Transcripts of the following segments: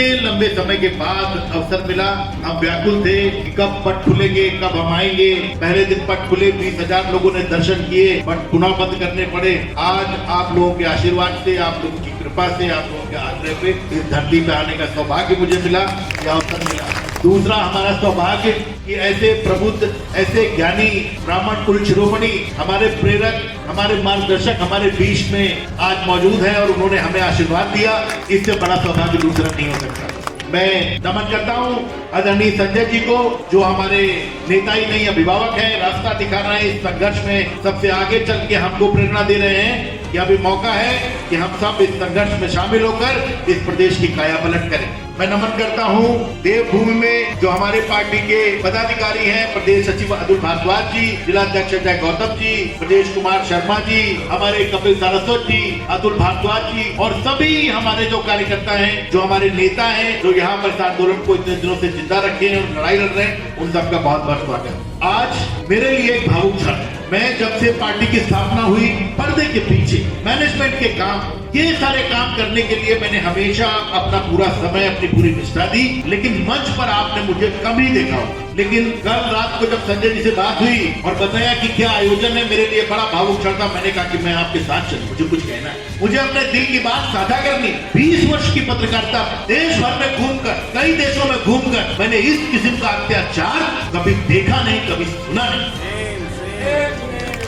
इतने लंबे समय के बाद अवसर मिला, हम व्याकुल थे कि कब पट खुलेंगे, कब हम आएंगे। पहले दिन पट खुले, 20,000 लोगों ने दर्शन किए, पट पुनः बंद करने पड़े। आज आप लोगों के आशीर्वाद से, आप लोगों की कृपा से, आप लोगों के आग्रह पे इस धरती पे आने का सौभाग्य मुझे मिला, यह अवसर मिला। दूसरा हमारा सौभाग्य कि ऐसे प्रबुद्ध, ऐसे ज्ञानी ब्राह्मण कुल शिरोमणि, हमारे प्रेरक, हमारे मार्गदर्शक हमारे बीच में आज मौजूद है और उन्होंने हमें आशीर्वाद दिया। इससे बड़ा सौभाग्य दूसरा नहीं हो सकता। मैं नमन करता हूं आदरणीय संजय जी को, जो हमारे नेता ही नहीं अभिभावक है, रास्ता दिखा रहे हैं इस संघर्ष में, सबसे आगे चल के हमको प्रेरणा दे रहे हैं कि अभी मौका है कि हम सब इस संघर्ष में शामिल होकर इस प्रदेश की काया पलट करें। मैं नमन करता हूं देवभूमि में जो हमारे पार्टी के पदाधिकारी हैं, प्रदेश सचिव अतुल भारद्वाज जी, जिलाध्यक्ष अजय गौतम जी, प्रदेश कुमार शर्मा जी, हमारे कपिल सारस्वत जी, अतुल भारद्वाज जी और सभी हमारे जो कार्यकर्ता हैं, जो हमारे नेता हैं, जो यहाँ पर आंदोलन को इतने दिनों से जिंदा रखे हैं और लड़ाई लड़ रहे हैं, उन सबका बहुत बहुत स्वागत। आज मेरे लिए एक भावुक क्षण है। मैं जब से पार्टी की स्थापना हुई, पर्दे के पीछे मैनेजमेंट के काम, ये सारे काम करने के लिए मैंने हमेशा अपना पूरा समय, अपनी पूरी निष्ठा दी, लेकिन मंच पर आपने मुझे कम ही देखा हो। लेकिन कल रात को जब संजय जी से बात हुई और बताया कि क्या आयोजन है, मेरे लिए बड़ा भावुक क्षण था। मैंने कहा कि मैं आपके साथ चलूं, मुझे कुछ कहना है, मुझे अपने दिल की बात साझा करनी। 20 वर्ष की पत्रकारिता, देश भर में घूमकर, कई देशों में घूमकर मैंने इस किस्म का अत्याचार कभी देखा नहीं, कभी सुना नहीं।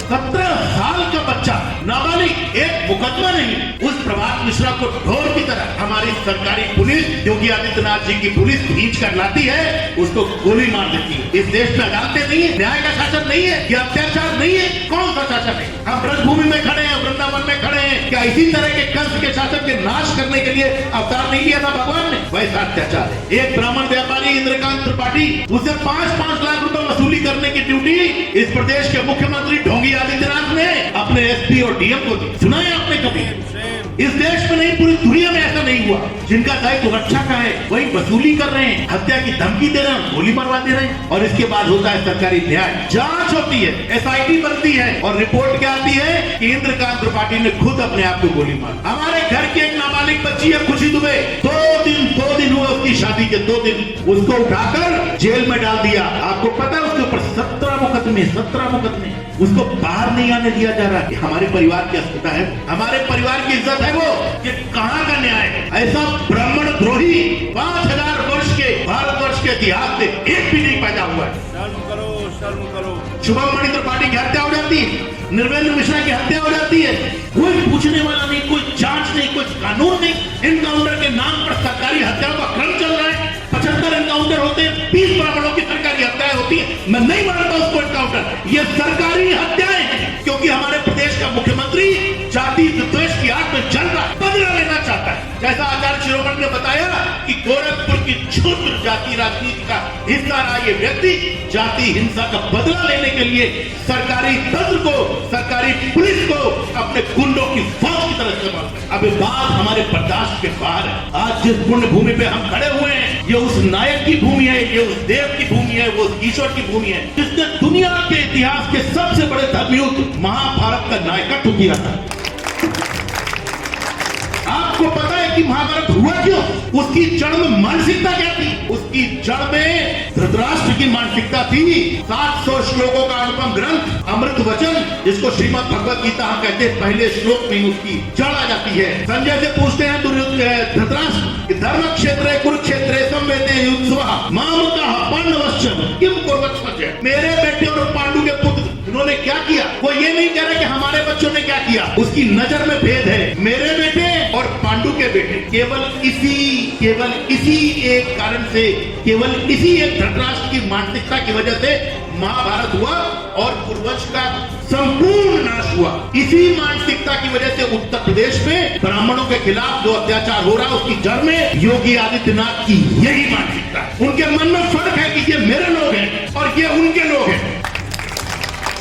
17 साल का बच्चा, नाबालिग, एक मुकदमा नहीं, उस प्रभात मिश्रा को ढोर की तरह हमारी सरकारी पुलिस, योगी आदित्यनाथ जी की पुलिस खींच कर लाती है, उसको गोली मार देती है। इस देश में अदालतें नहीं है, न्याय का शासन नहीं है, ये अत्याचार नहीं है, कौन सा शासन है? हम ब्रजभूमि में खड़े हैं, वृंदावन में खड़े हैं, क्या इसी तरह के कंस के शासन के नाश करने के लिए अवतार नहीं लिया था भगवान ने? वैसा अत्याचार है। एक ब्राह्मण व्यापारी इंद्रकांत त्रिपाठी, उसे 5-5 लाख रुपए वसूली करने की ड्यूटी इस प्रदेश के मुख्यमंत्री योगी आदित्यनाथ ने अपने एसपी और डीएम को दी। सुना है आपने कभी? इस देश में नहीं, पूरी दुनिया में ऐसा नहीं हुआ। जिनका दायित्व रक्षा का है वही वसूली कर रहे हैं, हत्या की धमकी दे रहे हैं, गोली मरवा दे रहे हैं। और इसके बाद होता है सरकारी न्याय, जांच होती है, एसआईटी बनती है और रिपोर्ट क्या आती है कि इंद्रकांत त्रिपाठी ने खुद अपने आप को गोली मारी। हमारे घर की एक नाबालिग बच्ची है खुशी दुबे, 2 दिन हुए उसकी शादी के, 2 दिन, उसको उठाकर जेल में डाल दिया। आपको पता है उसके ऊपर 17 मुकदमे, उसको बाहर नहीं आने दिया जा रहा है। हमारे परिवार की अस्मिता है, हमारे परिवार की इज्जत है वो, कि कहां का न्याय है? ऐसा ब्राह्मण द्रोही 5000 वर्ष के भारतवर्ष के इतिहास से एक भी नहीं पैदा हुआ है। शर्म करो। शुभम त्रिपाठी की हत्या हो जाती है, निर्वेंद्र मिश्रा की हत्या हो जाती है, कोई पूछने वाला नहीं, कोई जांच नहीं, कोई कानून नहीं। इनकाउंटर के नाम पर सरकारी हत्याओं का क्रम चल रहा है। 75 एनकाउंटर होते हैं, 20 ब्राह्मणों की सरकारी हत्याएं होती है। मैं नहीं मानता उसको एनकाउंटर, ये सरकारी हत्याएं हैं, क्योंकि हमारे प्रदेश का मुख्यमंत्री जाति विद्वेष की आग में जल रहा है, बदला लेना चाहता है। जैसा आचार्य शिरोमणि ने बताया कि गोरखपुर की क्षुद्र जाति राजनीति का हिस्सा रहा ये व्यक्ति जाति हिंसा का बदला लेने के लिए सरकारी तंत्र को, सरकारी पुलिस को अपने गुंडों की फौज की तरह इस्तेमाल कर। अब बात हमारे बर्दाश्त के बाहर है। आज जिस पुण्य भूमि पे हम खड़े हुए हैं, ये उस नायक की भूमि है, ये उस देव की भूमि है, वो ईश्वर की भूमि है जिसने दुनिया के इतिहास के सबसे बड़े धर्मयुद्ध महाभारत का नायकत्व किया था। आपको पता है कि महाभारत हुआ क्यों? उसकी जड़ में मानसिकता क्या थी? उसकी जड़ में धृतराष्ट्र की मानसिकता थी। 700 श्लोकों का अनुपम ग्रंथ अमृत वचन, जिसको श्रीमद् भगवत गीता हम कहते हैं, पहले श्लोक में उसकी जड़ आ जाती है। संजय से पूछते हैं धृतराष्ट्र, धर्म क्षेत्रे कुरुक्षेत्रे संवेदे युत्सवः मामकः पांडवश्च किम कुर्वत्। मेरे बेटे और पांडु के पुत्र उन्होंने क्या किया? वो ये नहीं कह रहे कि हमारे बच्चों ने क्या किया, उसकी नजर में भेद है। मेरे बेटे और पांडु के बेटे, केवल इसी एक कारण से, केवल इसी एक धृतराष्ट्र की मानसिकता की वजह से महाभारत हुआ और पूर्वज का संपूर्ण नाश हुआ। इसी मानसिकता की वजह से उत्तर प्रदेश में ब्राह्मणों के खिलाफ जो अत्याचार हो रहा है उसकी जड़ में योगी आदित्यनाथ की यही मानसिकता है। उनके मन में फर्क है कि ये मेरे लोग हैं और ये उनके लोग हैं।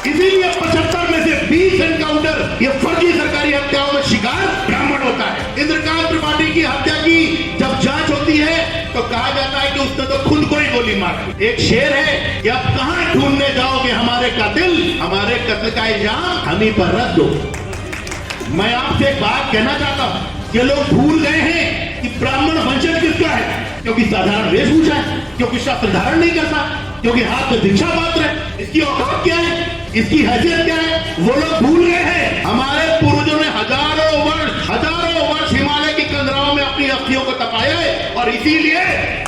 इसीलिए 75 में से 20 एनकाउंटर ये फर्जी सरकारी हत्याओं में शिकार ब्राह्मण होता है। इंद्रकांत त्रिपाठी की हत्या की जब जांच होती है तो कहा जाता है कि उसने तो खुद को ही गोली मारी। एक शेर है कि अब कहां ढूंढने जाओगे हमारे कातिल, हमारे कत्ल का इल्जाम हम ही पर रख दो। मैं आपसे एक बात कहना चाहता हूं, ये लोग भूल गए हैं कि ब्राह्मण वंशज किसका है। क्योंकि साधारण वेशभूषा है, क्योंकि शस्त्र धारण नहीं करता, क्योंकि हाथ में भिक्षा पात्र है। इसकी औकात क्या है, इसकी हैसियत क्या है, वो लोग भूल गए हैं। हमारे पूर्वजों ने हजारों वर्ष हिमालय की कंदराओं में अपनी अस्थियों को तपाया है, और इसीलिए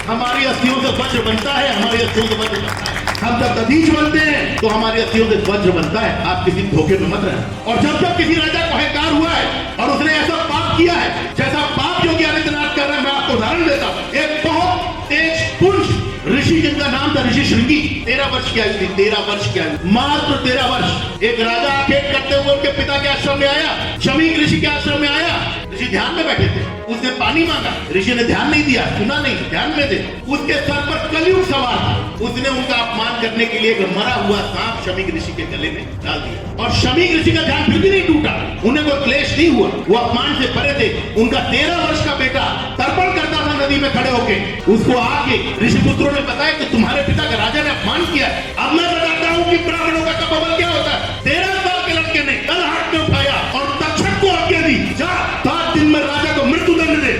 हमारी अस्थियों से वज्र बनता है, हमारी अस्थियों से वज्र बनता है। हम जब दधीच बनते हैं तो हमारी अस्थियों से वज्र बनता है। आप किसी धोखे में मत रहना। और जब किसी राजा को अहंकार हुआ है और उसने ऐसा पाप किया है जैसा पाप योगी आदित्यनाथ कर रहे हैं, मैं आपको उदाहरण देता हूं। एक बहुत तेज पुरुष ऋषि, जिनका नाम था ऋषि श्रृंगी, 13 वर्ष की आयु थी, 13 वर्ष की आयु, मात्र 13 वर्ष। एक राजा आखेट करते हुए उनके पिता के आश्रम में आया, शमीक ऋषि के आश्रम में आया। ऋषि ध्यान में बैठे थे, उसने पानी मांगा, ऋषि ने ध्यान नहीं दिया, सुना नहीं, ध्यान में थे। उसके सर पर कलयुग सवार था। उसने उनका अपमान करने के लिए एक मरा हुआ सांप शमीक ऋषि के गले में डाल दिया, और शमीक ऋषि का ध्यान फिर भी नहीं टूटा, उन्हें कोई क्लेश नहीं हुआ, वो अपमान से परे थे। उनका 13 वर्ष का बेटा तर्पण करता था नदी में खड़े होके, उसको आके ऋषि पुत्रों ने बताया कि तुम्हारे पिता का राजा ने अपमान किया। अब मैं बताता हूँ कि ब्राह्मणों का कपबल क्या होता है। 13 साल के लड़के ने कल हाथ में उठाया और तक्षक को आज्ञा दी, जा 7 दिन में राजा को मृत्यु दंड दे।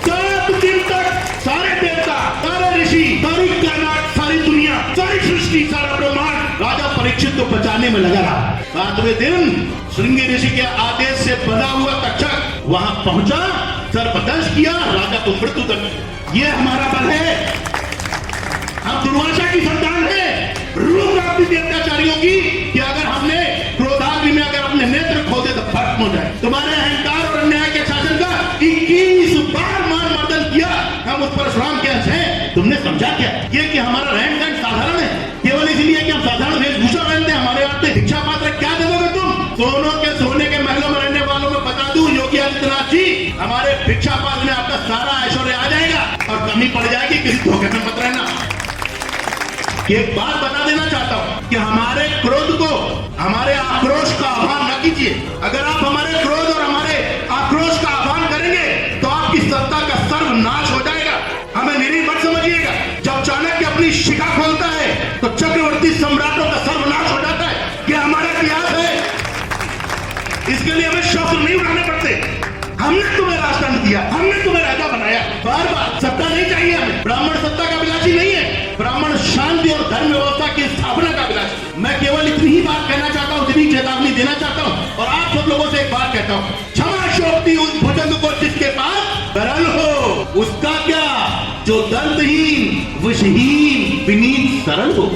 7 दिन तक सारे देवता, सारे ऋषि, सारी कायनात, सारी दुनिया, सारी सृष्टि, सारा ब्रह्मांड राजा परीक्षित को बचाने में लगा रहा। 7वें दिन श्रृंगी ऋषि के आदेश से बंधा हुआ तक्षक वहां पहुंचा, सर्पदंश किया, राजा को मृत्यु दंड। ये हमारा बल है। हम दुर्वासा की संतान है, रूप प्राप्ति थी अत्याचारियों की कि अगर हमने क्रोधाग्नि में अगर अपने नेत्र खोदे तो भस्म हो जाए। तुम्हारे अहंकार और अन्याय के शासन का 21 बार मान मर्दन किया। हम उस परशुराम के अंश हैं। तुमने समझा क्या ये कि हमारा रहन सहन साधारण है, केवल इसलिए कि हम साधारण वेशभूषा पहनते हैं। हमारे हाथ में भिक्षा पात्र क्या दे दोगे तुम? सोने के महलों में रहने वालों में बता दूं, योगी आदित्यनाथ जी, हमारे भिक्षा पात्र में आपका सारा ऐश्वर्य आ जाएगा और कमी पड़ जाएगी। किसी धोखे में मत रहना। एक बात बता देना चाहता हूं कि हमारे क्रोध को, हमारे आक्रोश का आह्वान न कीजिए। अगर आप हमारे क्रोध और हमारे आक्रोश का आह्वान करेंगे तो आपकी सत्ता का सर्वनाश हो जाएगा। हमें निरीह मत समझिएगा। जब चाणक्य अपनी शिखा खोलता है तो चक्रवर्ती सम्राटों का सर्वनाश हो जाता है। यह हमारा इतिहास है। इसके लिए हमें शस्त्र नहीं उठाने पड़ते। हमने तुम्हें राजतंत्र दिया, हमने तुम्हें राजा बनाया। बार बार सत्ता नहीं चाहिए हमें। ब्राह्मण सत्ता का अभिलाषी नहीं है, ब्राह्मण शांति और धर्म व्यवस्था की स्थापना का अभिलाषी। मैं केवल इतनी ही बात कहना चाहता हूँ, इतनी चेतावनी देना चाहता हूँ। और आप सब लोगों से एक बात कहता हूँ, क्षमा शोभती उस भुजंग को जिसके पास बरल हो। उसका क्या जो दंतहीन, विषहीन, विनीत, सरल हो।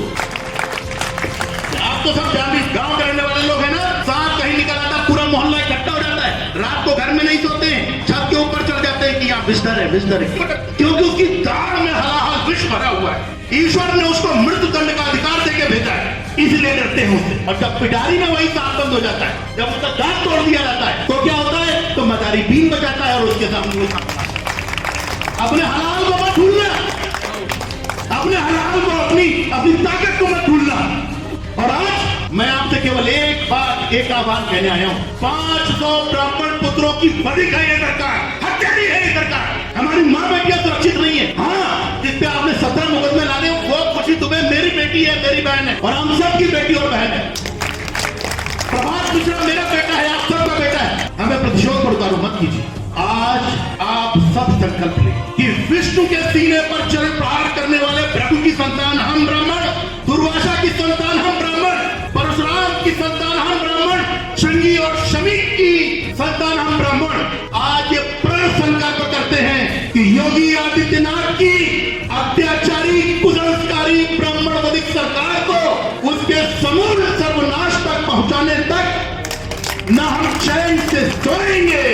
आप तो सब जानते, गांव के रहने वाले लोग हैं ना, सांप कहीं निकल आता, पूरा मोहल्ला इकट्ठा हो जाता है। रात को घर में नहीं सोते हैं, छत के ऊपर चढ़ जाते हैं कि यहाँ बिस्तर है, बिस्तर है, क्योंकि उसकी दाढ़ में हलाहल विष भरा हुआ है। ईश्वर ने उसको मृत्यु दंड का अधिकार देके भेजा है, इसलिए डरते हैं उससे। और जब पिटारी में वही सांप बंद हो जाता है, जब उसका दांत तोड़ दिया जाता है, तो क्या होता है? तो मदारी बीन बजाता है और उसके सामने वो सांप। अपने हलाल को मत भूलना, अपने हलाल को, अपनी ताकत को मत भूलना। और आज मैं आपसे केवल एक बात, एक आह्वान कहने आया हूं। 500 ब्राह्मण पुत्रों की बलि है ये सरकार, हत्यारी है ये सरकार। हमारी माँ बेटियां सुरक्षित नहीं है। हाँ, जिसपे आपने 17 मुकदमे लाने, वो खुशी तुम्हें मेरी बेटी है, मेरी बहन है, और हम सबकी बेटी और बहन है। प्रभात मिश्रा मेरा बेटा है, आप सबका बेटा है। हमें प्रतिशोध पर उतारो मत कीजिए। आज आप सब संकल्प लें कि विष्णु के सीने पर चरण प्रहार करने वाले भृगु की संतान हम ब्राह्मण, दुर्वासा की संतान हम ब्राह्मण, परशुराम की संतान हम ब्राह्मण, श्रृंगी और शमीक की संतान हम ब्राह्मण। आज ये प्रण संकल्प करते हैं कि योगी आदित्यनाथ की अत्याचारी, कुसंस्कारी, ब्राह्मणवादी सरकार को उसके समूल सर्वनाश तक पहुंचाने तक न हम चैन से सोएंगे,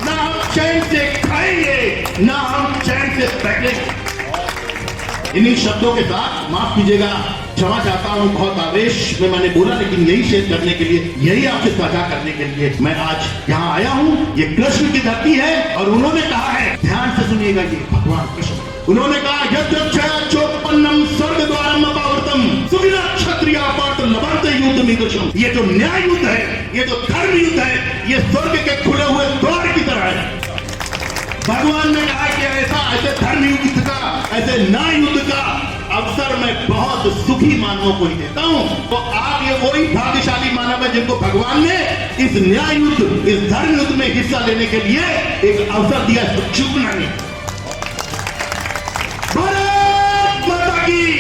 न हम चैन से खाएंगे, न हम चैन से बैठेंगे। इन्हीं शब्दों के साथ माफ कीजिएगा, क्षमा चाहता हूं, बहुत आवेश में मैंने बोला, लेकिन यही शेयर करने के लिए, यही आपसे साझा करने के लिए मैं आज यहाँ आया हूं। ये कृष्ण की धरती है और उन्होंने कहा है, ध्यान से सुनिएगा, ये भगवान कृष्ण, उन्होंने कहा, यद्यक्षयोपन्नम स्वर्ग द्वारम अपावृतम सुविना क्षत्रिया पार्थ लभन्ते युद्ध मीदृशम। ये जो न्याय युद्ध है, ये जो धर्म युद्ध है, ये स्वर्ग के खुले हुए द्वार की तरह है। भगवान ने कहा कि ऐसे धर्म युद्ध का, ऐसे न्याय युद्ध का अवसर मैं बहुत सुखी मानवों को ही देता हूं। तो आप ये वही भाग्यशाली मानव है जिनको भगवान ने इस न्याय युद्ध, इस धर्म युद्ध में हिस्सा लेने के लिए एक अवसर दिया, इसको चूकना नहीं। की